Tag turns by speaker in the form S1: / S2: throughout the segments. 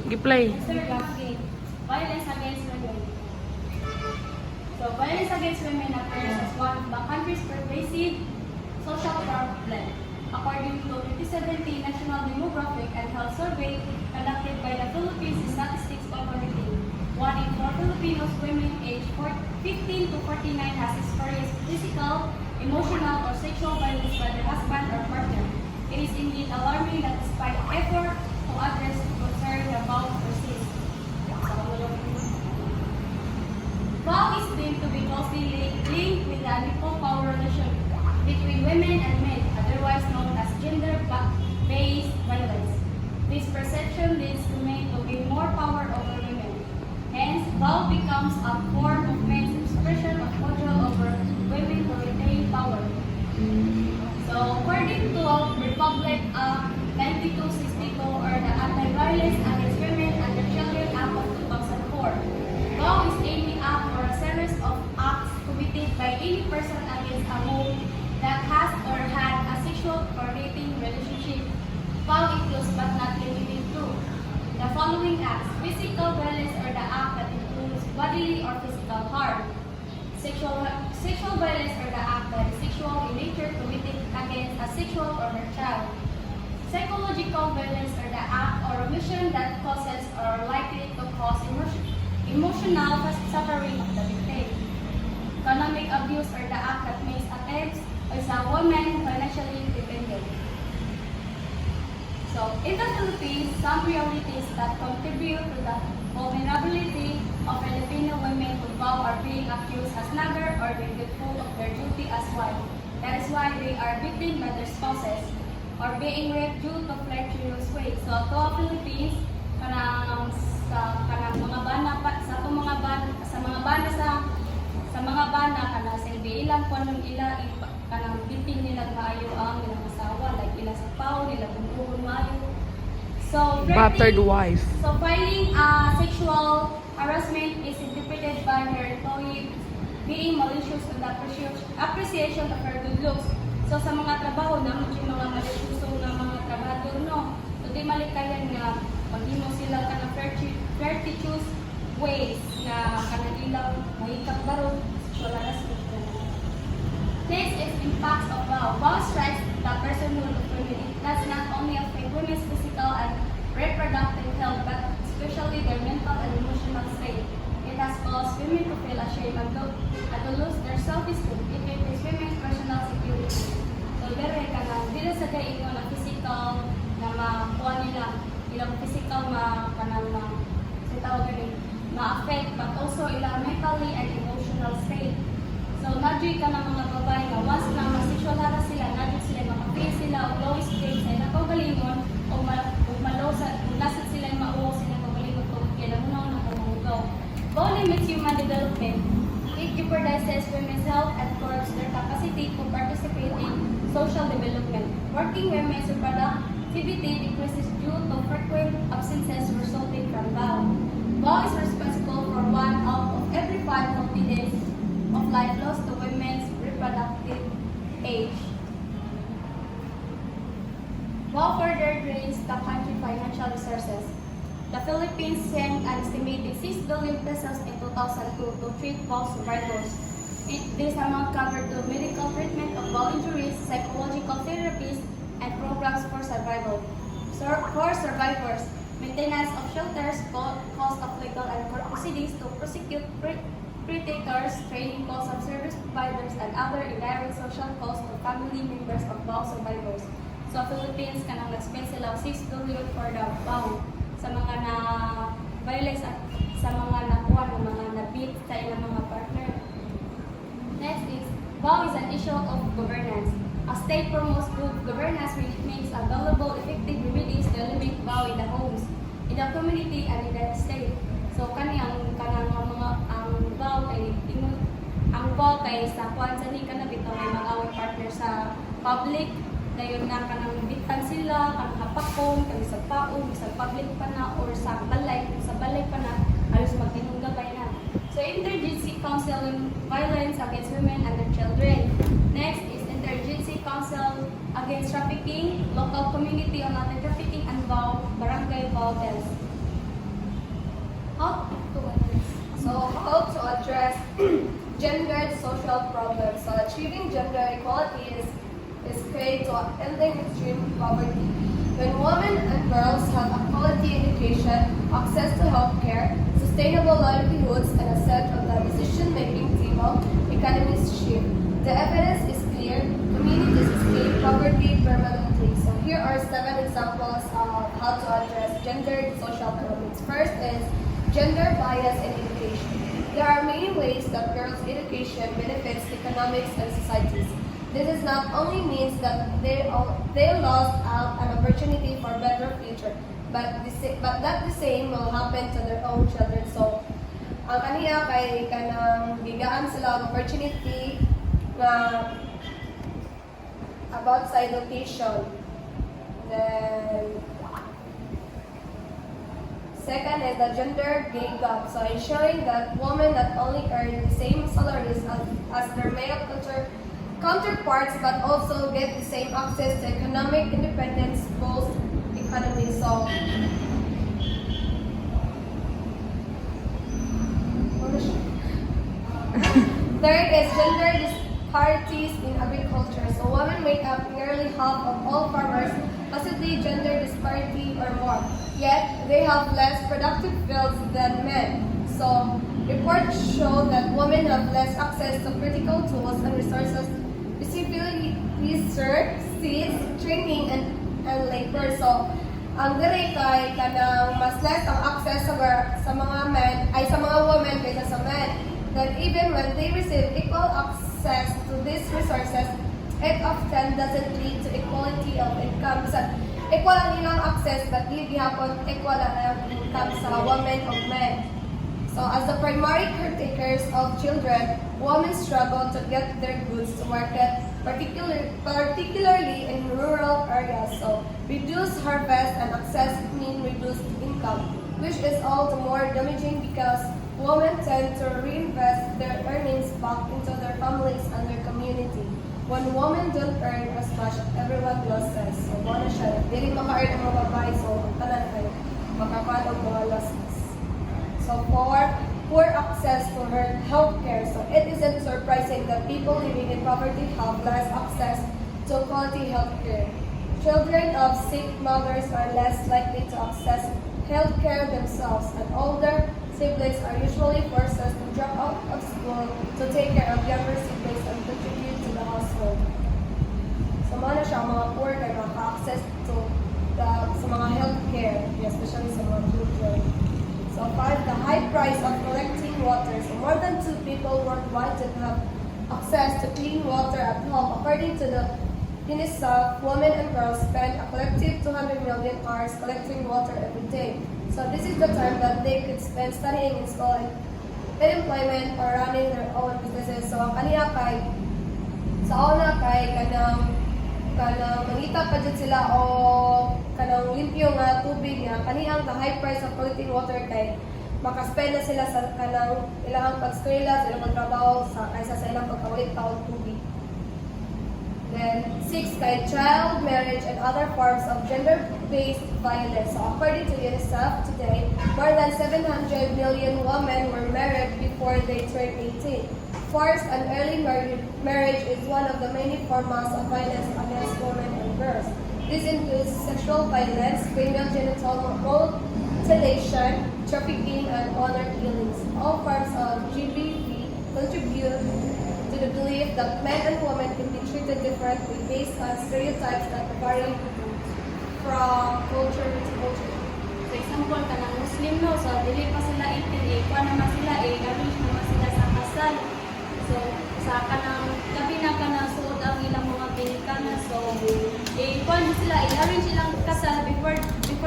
S1: Giplay.
S2: Violence against women. So, violence against women appears as one of the country's pervasive social problem. According to 2017 National Demographic and Health Survey conducted by the Philippines Statistics Authority, 1 in 4 Filipinos women aged 15 to 49 has experienced physical, emotional, or sexual violence by their husband or partner. It is indeed alarming that despite effort to address concern about persist. Vow is deemed to be closely linked with the unequal power relation between women and men, otherwise known as gender-based violence. This perception leads to men to gain more power over women. Hence, vow becomes a form of men's expression of control over women to retain power. So, according to Republic Act 9262 or the Anti-Violence Against Women and the Children Act of 2004, vow is any act or a series of acts committed by any person against a whom that has or had a sexual or dating relationship. Vow includes but not limited to the following acts: physical violence or the act that includes bodily or physical harm. Sexual violence or the act that is sexual in nature committed against a sexual or her child. Psychological violence or the act or omission that causes or are likely to cause emotional suffering of the victim. Economic abuse or the act that makes attempts as a woman financially independent. So, in the Philippines, some realities that contribute to the vulnerability of Filipino women who vow are being accused as never or neglectful of their duty as wife. That is why they are victims by their spouses or being raped due to flirtatious ways. So, ito ang Philippines, kanang mga bana sa mga bana kana silbi ilang kuno ila kanang bitin nila maayo ang ilang asawa, like ila sa pao nila bumuhon maayo. So,
S1: Battered wife.
S2: So, filing sexual harassment is interpreted by her employee being malicious in the appreciation of her good looks. So, sa mga trabaho na, yung mga malicious na mga trabahador, no? So, di malikayan nga, paghimo sila ka ng flirtatious ways na kanang ilang mahikap baro, sexual harassment. Next is impacts of vow. Vow strikes the personhood of women. It does not only affect women's physical and reproductive health, but especially their mental and emotional state. It has caused women to feel ashamed and to lose their self-esteem. It affects women's personal security. So, dere ka na, dito sa kayo na physical na makuha nila, ilang physical ma-affect, but also ilang mentally and emotional state. So, nadyoy ka ng mga babae na once na ma-sexual harass sila, nadyoy sila, makapil sila, o low stage sa ilang kaugalingon, o lasat sila yung mauwaw sila kaugalingon kung kailan mo na kumugaw. Vow limits human development. It jeopardizes women's health and curbs their capacity to participate in social development. Working women's reproductivity decreases due to frequent absences resulting from vow. Vow is responsible for 1 out of every 5 healthy days of life lost to women's reproductive age. Vow further drains the country's financial resources. The Philippines sent an estimated 6 billion pesos in 2002 to treat vow survivors. This amount covered the medical treatment of vow injuries, psychological therapies, and programs for survival. For survivors, maintenance of shelters, cost of legal and court proceedings to prosecute predators, training costs of service providers, and other indirect social costs to family members of vow survivors. So, Philippines kanang nag-spend sila 6 billion for the vow sa mga na-violence at sa mga nakuha ng mga na-beat sa ilang mga partner. Next is, vow is an issue of governance. A state promotes good governance when it makes available effective remedies to eliminate vow in the homes, in the community, and in the state. So, kanang mga ang vow kay sa kuan sa ni kana bitaw may mag-away partner sa public dayon na kanang bitan sila kanang hapakon kani sa paong sa public pa na or sa balay pa na halos magtinunggabay na. So, Interagency Council on Violence Against Women and their Children. Next is Interagency Council Against Trafficking, Local Community on Anti-Trafficking and Vow, Barangay Vow Desk.
S1: address gendered social problems. So achieving gender equality is key to ending extreme poverty. When women and girls have a quality education, access to healthcare, sustainable livelihoods, and a set of the decision-making table, economies shift. The evidence is clear, communities escape poverty permanently. So here are 7 examples of how to address gendered social problems. First is gender bias in education. There are many ways that girls' education benefits economics and societies. This is not only means that they lost out an opportunity for better future, but that the same will happen to their own children. So, ang kaniya kay kanang gigaan sila ang opportunity na about sa education. Then, second is the gender pay gap. So ensuring that women not only earn the same salaries as their male counterparts, but also get the same access to economic independence post economy. So, third is gender disparities in agriculture. So women make up nearly half of all farmers, possibly gender disparity or more. Yet they have less productive fields than men. So reports show that women have less access to critical tools and resources, specifically research, seeds, training, and labor. So ang diri kay kanang mas less ang access sa mga men ay sa mga women kaysa sa men. That even when they receive equal access to these resources, it often doesn't lead to equality of income. So, equal ang ilang access, but di gihapon equal ang income sa women of men. So, as the primary caretakers of children, women struggle to get their goods to market, particularly in rural areas. So, reduced harvest and access mean reduced income, which is all the more damaging because women tend to reinvest their earnings back into their families and their community. When women don't earn as much, everyone loses. So, muna siya. Dili maka-earn ang mga babae, so ang tanan kayo makakuha ng mga losses. So, poor access to healthcare. So, it isn't surprising that people living in poverty have less access to quality healthcare. Children of sick mothers are less likely to access healthcare themselves, and older siblings are usually forced to drop out of school to take care of younger siblings and contribute to the household. So, mga siya, mga poor kay maka-access to sa mga healthcare, especially sa mga children. So, 5, the high price of collecting water. So, more than 2 people worldwide don't have access to clean water at home. According to the UNICEF, women and girls spend a collective 200 million hours collecting water every day. So this is the time that they could spend studying in school and employment or running their own businesses. So kaniya kay sa una kay kanang mangita pa dyan sila o kanang limpyo nga tubig nga kaniyang the high price of collecting water kay makaspend na sila sa kanang ilang pag-eskwela, sa ilang pagtrabaho kaysa sa ilang pagkawalit taon tubig. Then, 6, kay child marriage and other forms of gender-based violence. So, according to UNICEF today, more than 700 million women were married before they turned 18. Forced and early marriage is one of the many forms of violence against women and girls. This includes sexual violence, female genital mutilation, trafficking, and honor killings. All forms of GBV contribute to the belief that men and women can be treated differently based on stereotypes that vary from culture to culture.
S2: For example, kanang Muslim no, so dili pa sila 18, kuha naman sila, arrange naman sila sa kasal. So, sa kanang gabi na kanang suod ang ilang mga pinikanan. So, kuha na sila, arrange silang kasal before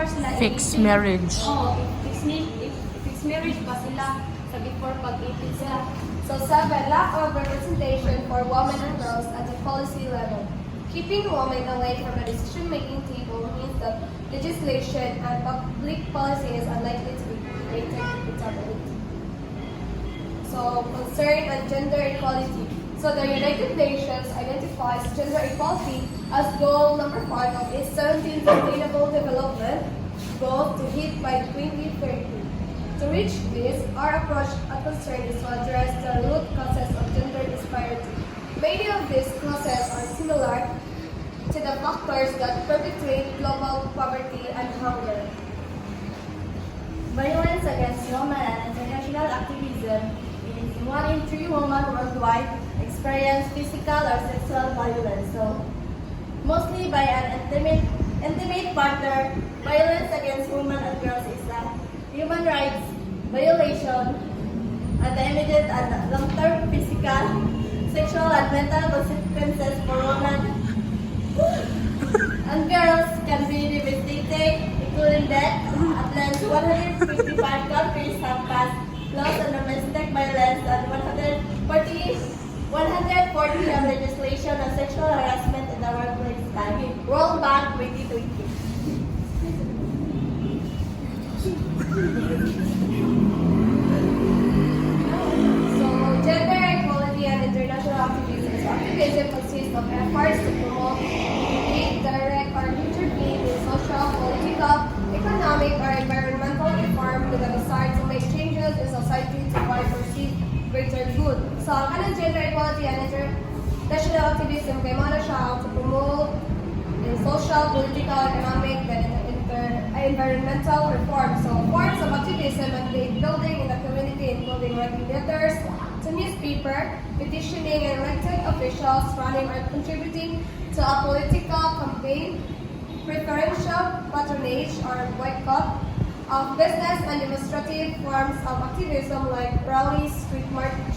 S2: sila
S3: Fixed
S2: 18.
S3: marriage.
S2: Oo, fixed marriage pa sila sa before pag-18 sila.
S1: So 7, lack of representation for women and girls at the policy level. Keeping women away from the decision-making table means that legislation and public policy is unlikely to be created equitably. So, concern on gender equality. So the United Nations identifies gender equality as goal number 5 of its 17 Sustainable Development Goal to hit by 2030. To reach this, our approach and concern is to address the root causes of gender disparity. Many of these causes are similar to the factors that perpetuate global poverty and hunger.
S2: Violence against women and international activism is 1 in 3 women worldwide experience physical or sexual violence. So, mostly by an intimate partner, violence against women and girls is a human rights violation and the immediate and long-term physical, sexual, and mental consequences for women and girls can be devastating, including death. At least 155 countries have passed laws on domestic violence and 140 have legislation on sexual harassment in the workplace. World Bank 2020.
S1: So, gender equality and international activism. So, activism consists of efforts to promote, create, direct, or intervene in social, political, economic, or environmental reform with a desire to make changes in society to provide perceived greater good. So, ang kanang gender equality and international activism kay mo na siya to promote in social, political, economic, and environmental reform. So, forms of activism include building in the community, including writing letters to newspaper, petitioning and elected officials, running or contributing to a political campaign, preferential patronage or boycott of business and demonstrative forms of activism like rallies, street march,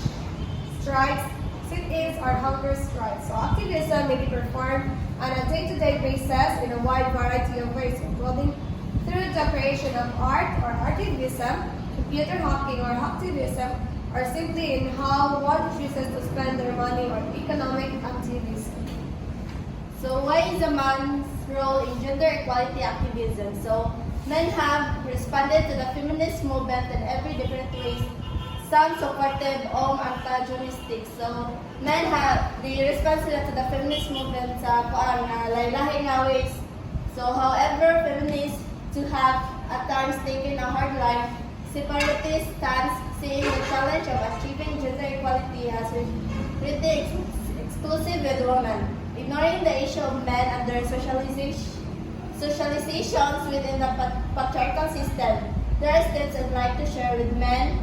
S1: strikes, sit-ins, or hunger strikes. So activism may be performed on a day-to-day basis in a wide variety of ways, including through the creation of art or activism, computer hacking or activism, or simply in how one chooses to spend their money or economic activism.
S2: So why is a man's role in gender equality activism? So men have responded to the feminist movement in every different ways. Some supported all antagonistic. So men have the response to the feminist movement sa kuan nga lain-lain nga ways. So however, feminists to have at times taken a hard line, separatist stance, seeing the challenge of achieving gender equality as really exclusive with women, ignoring the issue of men and their socializations within the patriarchal system. There are steps I'd like to share with men,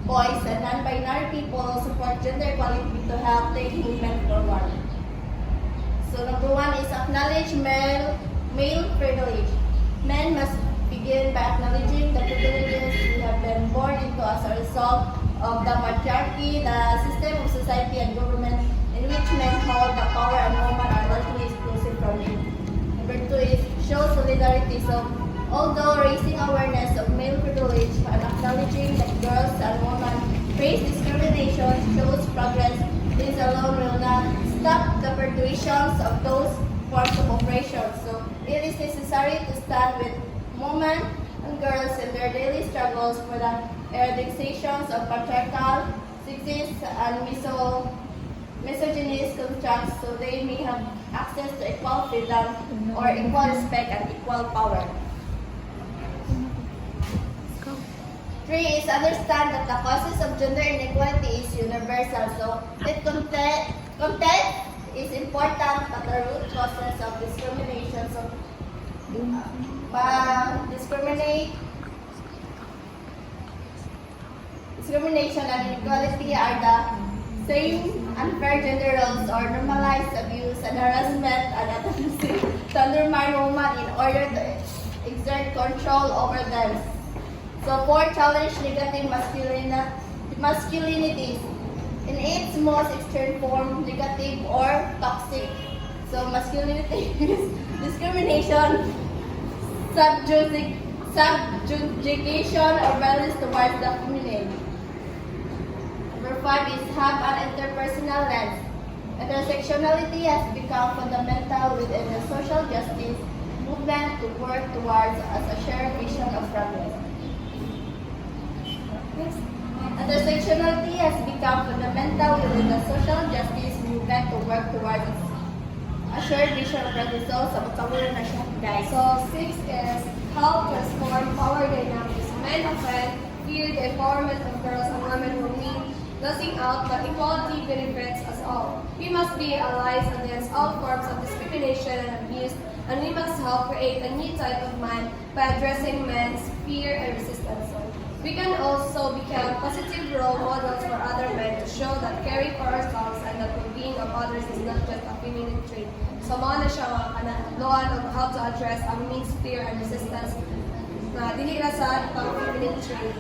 S2: boys, and non-binary people who support gender equality to help take movement forward. So number 1 is acknowledge male privilege. Men must begin by acknowledging the privileges we have been born into as a result of the patriarchy, the system of society and government in which men hold the power and women are largely exclusive from it. Number 2 is show solidarity. So, although raising awareness of male privilege and acknowledging that girls and women face discrimination shows progress, this alone will not stop the perpetuations of those forms of oppression. So, it is necessary to stand with women and girls in their daily struggles for the eradications of patriarchal, sexist, and misogynist constructs so they may have access to equal freedom or equal respect and equal power. 3 is understand that the causes of gender inequality is universal. So, that content is important, but the root causes of discrimination. So, discrimination and inequality are the same unfair gender roles or normalized abuse and harassment and attempts to undermine women in order to exert control over them. So 4, challenge negative masculinities in its most extreme form, negative or toxic. So masculinity is discrimination, subjugation, or violence towards the feminine. Number 5 is have an interpersonal lens. Intersectionality has become fundamental within the social justice movement to work towards as a shared vision of progress. Intersectionality has become fundamental within the social justice movement to work towards a shared vision of progress. So, sa pagkawala na siya, guys.
S1: So 6 is help transform power dynamics. Men often fear the empowerment of girls and women will mean losing out, but equality benefits us all. We must be allies against all forms of discrimination and abuse, and we must help create a new type of man by addressing men's fear and resistance. We can also become positive role models for other men to show that caring for ourselves and the well-being of others is not just a feminine trait. So, mao na siya mga kanahuluan of how to address ang men's fear and resistance na dili ra sa pang-feminine trait.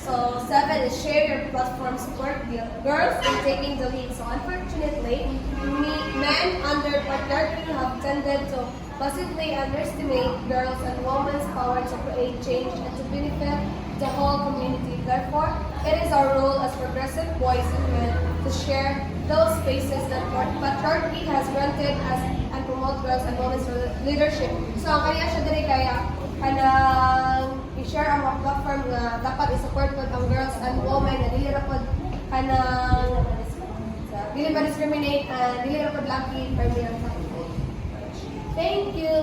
S1: So, 7 is share your platform, support girls in taking the lead. So, unfortunately, men under patriarchy have tended to possibly underestimate girls and women's power to create change and to benefit the whole community. Therefore, it is our role as progressive boys and men to share those spaces that patriarchy has granted us and promote girls and women's leadership. So, ang kaya siya diri kaya kanang i-share ang mga platform na dapat i-support po ang girls and women na dili ra pod kanang dili ba discriminate and dili ra pod laki per Thank you.